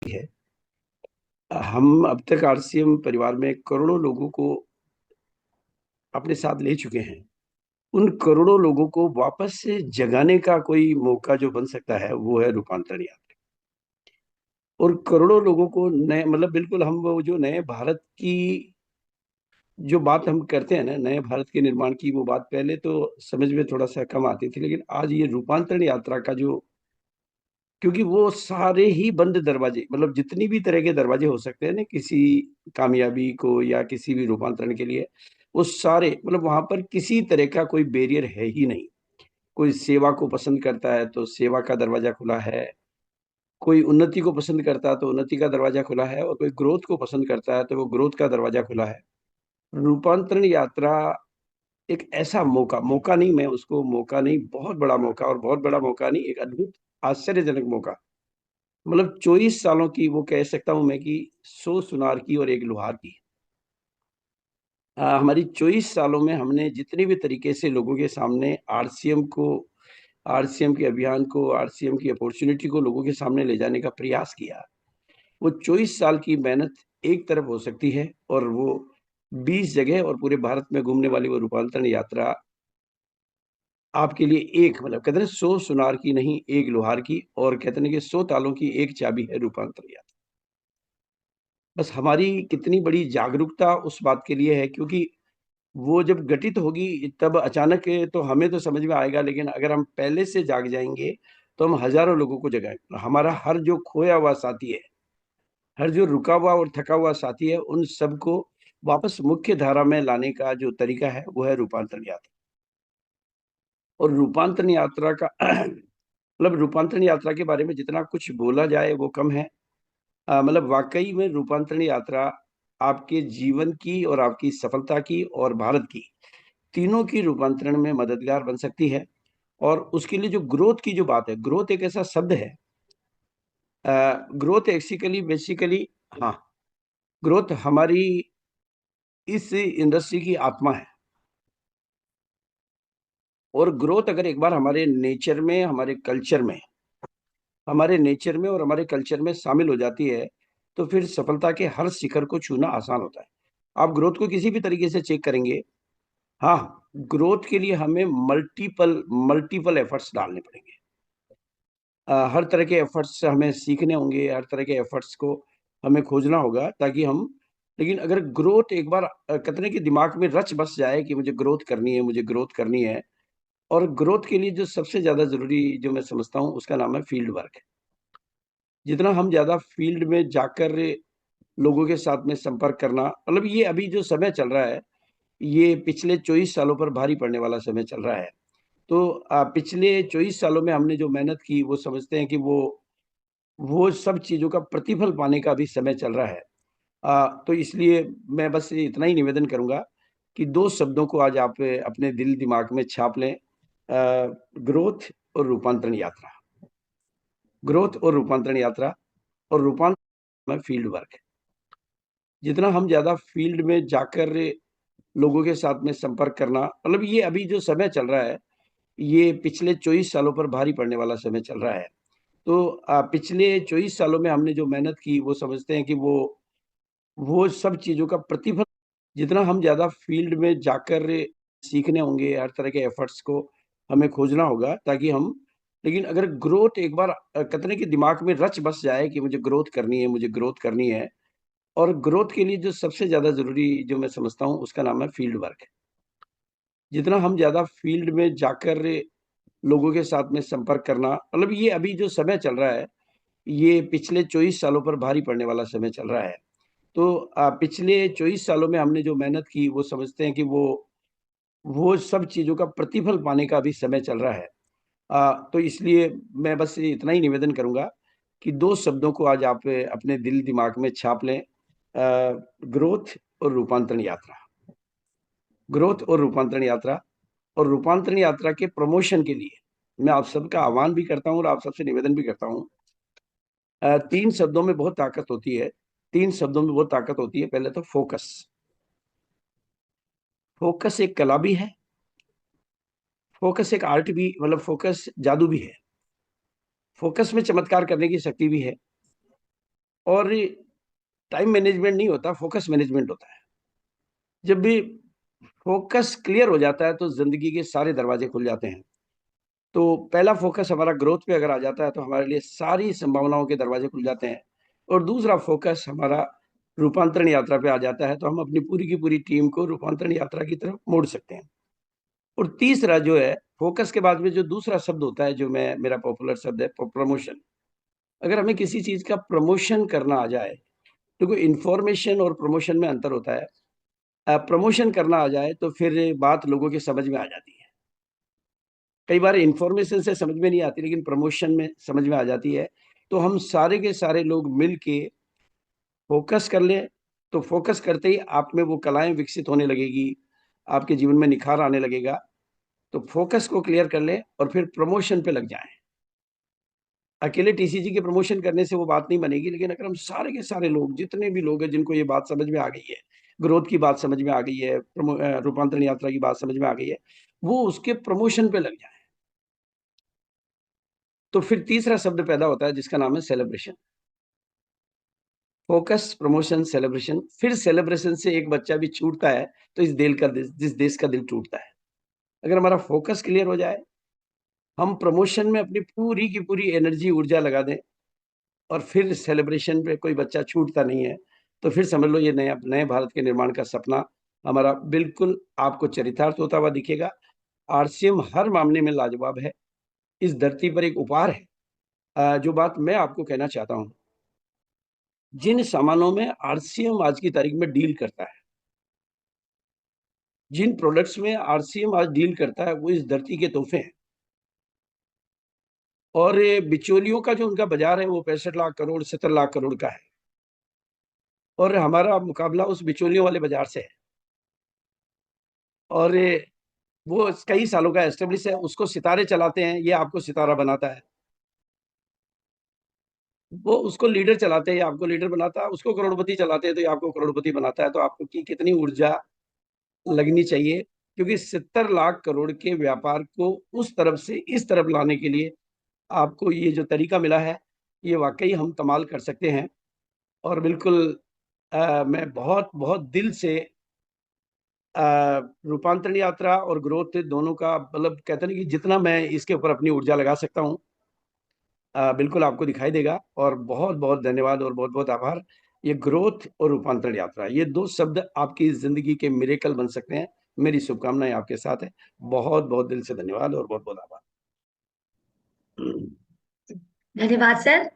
है। हम अब तक आरसीएम परिवार में करोड़ों लोगों को अपने साथ ले चुके हैं। उन करोड़ों लोगों को वापस से जगाने का कोई मौका जो बन सकता है, वो है रूपांतरण यात्रा। और करोड़ों लोगों को नए मतलब बिल्कुल हम वो जो नए भारत की जो बात हम करते हैं ना, नए भारत के निर्माण की, वो बात पहले तो समझ में थोड़ा-सा कम आती थी, लेकिन आज ये रूपांतरण यात्रा का जो क्योंकि वो सारे ही बंद दरवाजे मतलब जितनी भी तरह के दरवाजे हो सकते हैं ना किसी कामयाबी को या किसी भी रूपांतरण के लिए, वो सारे मतलब वहाँ पर किसी तरह का कोई बैरियर है ही नहीं। कोई सेवा को पसंद करता है तो सेवा का दरवाज़ा खुला है, कोई उन्नति को पसंद करता है तो उन्नति का दरवाज़ा खुला है और कोई ग्रोथ को पसंद करता है तो वो ग्रोथ का दरवाज़ा खुला है। रूपांतरण यात्रा एक ऐसा मौका मौका नहीं मैं उसको मौका नहीं, बहुत बड़ा मौका और बहुत बड़ा मौका नहीं, एक अद्भुत आश्चर्यजनक मौका। मतलब 24 सालों की वो कह सकता हूँ मैं कि 100 सुनार की और 1 लोहार की। हमारी 24 सालों में हमने जितने भी तरीके से लोगों के सामने आरसीएम के अभियान को, आरसीएम की अपॉर्च्युनिटी को लोगों के सामने ले जाने का प्रयास किया। वो 24 साल की मेहनत एक तरफ हो सकती है और वो 20 जगह और पूरे भारत में घूमने वाली वो रूपांतरण यात्रा आपके लिए एक मतलब कहते हैं ना 100 सुनार की नहीं, 1 लोहार की और कहते हैं ना कि 100 तालों की एक चाबी है रूपांतरण यात्रा। बस हमारी कितनी बड़ी जागरूकता उस बात के लिए है क्योंकि वो जब घटित होगी तब अचानक तो हमें तो समझ में आएगा लेकिन अगर हम पहले से जाग जाएँगे, तो हम हज़ारों लोगों को जगाएँ। हमारा हर जो खोया हुआ साथी है, हर जो रुका हुआ और थका हुआ साथी है, उन सबको वापस मुख्य धारा में लाने का जो तरीका है, वो है रूपांतरण यात्रा। और रूपांतरण यात्रा का मतलब रूपांतरण यात्रा के बारे में जितना कुछ बोला जाए वो कम है। मतलब वाक़ई में रूपांतरण यात्रा आपके जीवन की और आपकी सफलता की और भारत की, तीनों की रूपांतरण में मददगार बन सकती है। और उसके लिए जो ग्रोथ की जो बात है, ग्रोथ एक ऐसा शब्द है ग्रोथ बेसिकली हाँ, ग्रोथ हमारी इस इंडस्ट्री की आत्मा है। और ग्रोथ अगर एक बार हमारे नेचर में और हमारे कल्चर में शामिल हो जाती है, तो फिर सफलता के हर शिखर को छूना आसान होता है। आप ग्रोथ को किसी भी तरीके से चेक करेंगे हाँ, ग्रोथ के लिए हमें मल्टीपल मल्टीपल एफर्ट्स डालने पड़ेंगे। हर तरह के एफर्ट्स हमें सीखने होंगे, हर तरह के एफर्ट्स को हमें खोजना होगा ताकि हम लेकिन अगर ग्रोथ एक बार कहते हैं ना कि दिमाग में रच बस जाए कि मुझे ग्रोथ करनी है, मुझे ग्रोथ करनी है और ग्रोथ के लिए जो सबसे ज़्यादा ज़रूरी जो मैं समझता हूँ, उसका नाम है फील्ड वर्क। जितना हम ज़्यादा फील्ड में जाकर लोगों के साथ में संपर्क करना मतलब ये अभी जो समय चल रहा है, ये पिछले 24 सालों पर भारी पड़ने वाला समय चल रहा है। तो पिछले 24 सालों में हमने जो मेहनत की, वो समझते हैं कि वो सब चीज़ों का प्रतिफल पाने का अभी समय चल रहा है। तो इसलिए मैं बस इतना ही निवेदन करूँगा कि 2 शब्दों को आज आप अपने दिल-दिमाग में छाप लें ग्रोथ और रूपांतरण यात्रा। ग्रोथ और रूपांतरण यात्रा और रूपांतरण में फील्ड वर्क। जितना हम ज़्यादा फील्ड में जाकर लोगों के साथ में संपर्क करना मतलब ये अभी जो समय चल रहा है, ये पिछले 24 सालों पर भारी पड़ने वाला समय चल रहा है। तो पिछले 24 सालों में हमने जो मेहनत की, वो समझते हैं कि वो सब चीज़ों का प्रतिफल जितना हम ज़्यादा फील्ड में जाकर सीखने होंगे, हर तरह के एफर्ट्स को हमें खोजना होगा ताकि हम लेकिन अगर ग्रोथ एक बार कहते हैं ना कि दिमाग में रच बस जाए कि मुझे ग्रोथ करनी है, मुझे ग्रोथ करनी है और ग्रोथ के लिए जो सबसे ज़्यादा ज़रूरी जो मैं समझता हूँ, उसका नाम है फील्ड वर्क। जितना हम ज़्यादा फील्ड में जाकर लोगों के साथ में संपर्क करना मतलब ये अभी जो समय चल रहा है, ये पिछले 24 सालों पर भारी पड़ने वाला समय चल रहा है। तो पिछले 24 सालों में हमने जो मेहनत की, वो समझते हैं कि वो सब चीज़ों का प्रतिफल पाने का अभी समय चल रहा है। तो इसलिए मैं बस इतना ही निवेदन करूँगा कि 2 शब्दों को आज आप अपने दिल-दिमाग में छाप लें ग्रोथ और रूपांतरण यात्रा। ग्रोथ और रूपांतरण यात्रा और रूपांतरण यात्रा के प्रमोशन के लिए मैं आप सबका आह्वान भी करता हूँ और आप सबसे निवेदन भी करता हूँ 3 शब्दों में बहुत ताकत होती है। 3 शब्दों में बहुत ताकत होती है। पहले तो फ़ोकस। फ़ोकस एक कला भी है, फ़ोकस एक आर्ट भी मतलब फ़ोकस जादू भी है। फ़ोकस में चमत्कार करने की शक्ति भी है। और टाइम मैनेजमेंट नहीं होता, फोकस मैनेजमेंट होता है। जब भी फोकस क्लियर हो जाता है तो जिंदगी के सारे दरवाजे खुल जाते हैं। तो पहला फोकस हमारा ग्रोथ पे अगर आ जाता है तो हमारे लिए सारी संभावनाओं के दरवाजे खुल जाते हैं। और दूसरा फोकस हमारा रूपांतरण यात्रा पे आ जाता है तो हम अपनी पूरी की पूरी टीम को रूपांतरण यात्रा की तरफ मोड़ सकते हैं। और तीसरा जो है, फोकस के बाद में जो दूसरा शब्द होता है, जो मैं मेरा पॉपुलर शब्द है, प्रमोशन। अगर हमें किसी चीज का प्रमोशन करना आ जाए, देखो इन्फॉर्मेशन और प्रमोशन में अंतर होता है। प्रमोशन करना आ जाए तो फिर बात लोगों के समझ में आ जाती है। कई बार इन्फॉर्मेशन से समझ में नहीं आती, लेकिन प्रमोशन में समझ में आ जाती है। तो हम सारे के सारे लोग मिल के फोकस कर लें, तो फोकस करते ही आप में वो कलाएं विकसित होने लगेगी, आपके जीवन में निखार आने लगेगा। तो फोकस को क्लियर कर लें और फिर प्रमोशन पे लग जाएं। अकेले टीसीजी के प्रमोशन करने से वो बात नहीं बनेगी, लेकिन अगर हम सारे के सारे लोग, जितने भी लोग हैं जिनको ये बात समझ में आ गई है, ग्रोथ की बात समझ में आ गई है, रूपांतरण यात्रा की बात समझ में आ गई है, वो उसके प्रमोशन पे लग जाए। तो फिर तीसरा शब्द पैदा होता है जिसका नाम है सेलिब्रेशन। Focus, promotion, celebration. फिर सेलिब्रेशन से एक बच्चा भी छूटता है तो जिस देश का दिल टूटता है। अगर हमारा फोकस क्लियर हो जाए, हम प्रमोशन में अपनी पूरी की पूरी एनर्जी, ऊर्जा लगा दें, और फिर सेलिब्रेशन पे कोई बच्चा छूटता नहीं है, तो फिर समझ लो ये नया नए भारत के निर्माण का सपना हमारा बिल्कुल आपको चरितार्थ होता हुआ दिखेगा। आरसीएम हर मामले में लाजवाब है, इस धरती पर एक उपहार है। जो बात मैं आपको कहना चाहता हूँ, जिन सामानों में आरसीएम आज की तारीख में डील करता है, जिन प्रोडक्ट्स में आरसीएम आज डील करता है, वो इस धरती के तोहफे हैं। और ये बिचौलियों का जो उनका बाजार है वो 65 लाख करोड़, 70 लाख करोड़ का है, और हमारा मुकाबला उस बिचौलियों वाले बाजार से है। और वो कई सालों का एस्टेब्लिश है, उसको सितारे चलाते हैं, ये आपको सितारा बनाता है। वो उसको लीडर चलाते हैं, ये आपको लीडर बनाता है। उसको करोड़पति चलाते हैं तो ये आपको करोड़पति बनाता है। तो आपको की कितनी ऊर्जा लगनी चाहिए, क्योंकि 70 लाख करोड़ के व्यापार को उस तरफ से इस तरफ लाने के लिए आपको ये जो तरीका मिला है, ये वाकई हम कमाल कर सकते हैं। और बिल्कुल मैं बहुत बहुत दिल से रूपांतरण यात्रा और ग्रोथ दोनों का, मतलब कहते हैं ना कि जितना मैं इसके ऊपर अपनी ऊर्जा लगा सकता हूँ, बिल्कुल आपको दिखाई देगा। और बहुत बहुत धन्यवाद और बहुत बहुत आभार। ये ग्रोथ और रूपांतरण यात्रा, ये दो शब्द आपकी जिंदगी के मिरेकल बन सकते हैं। मेरी शुभकामनाएं आपके साथ है। बहुत बहुत दिल से धन्यवाद और बहुत बहुत आभार। धन्यवाद सर।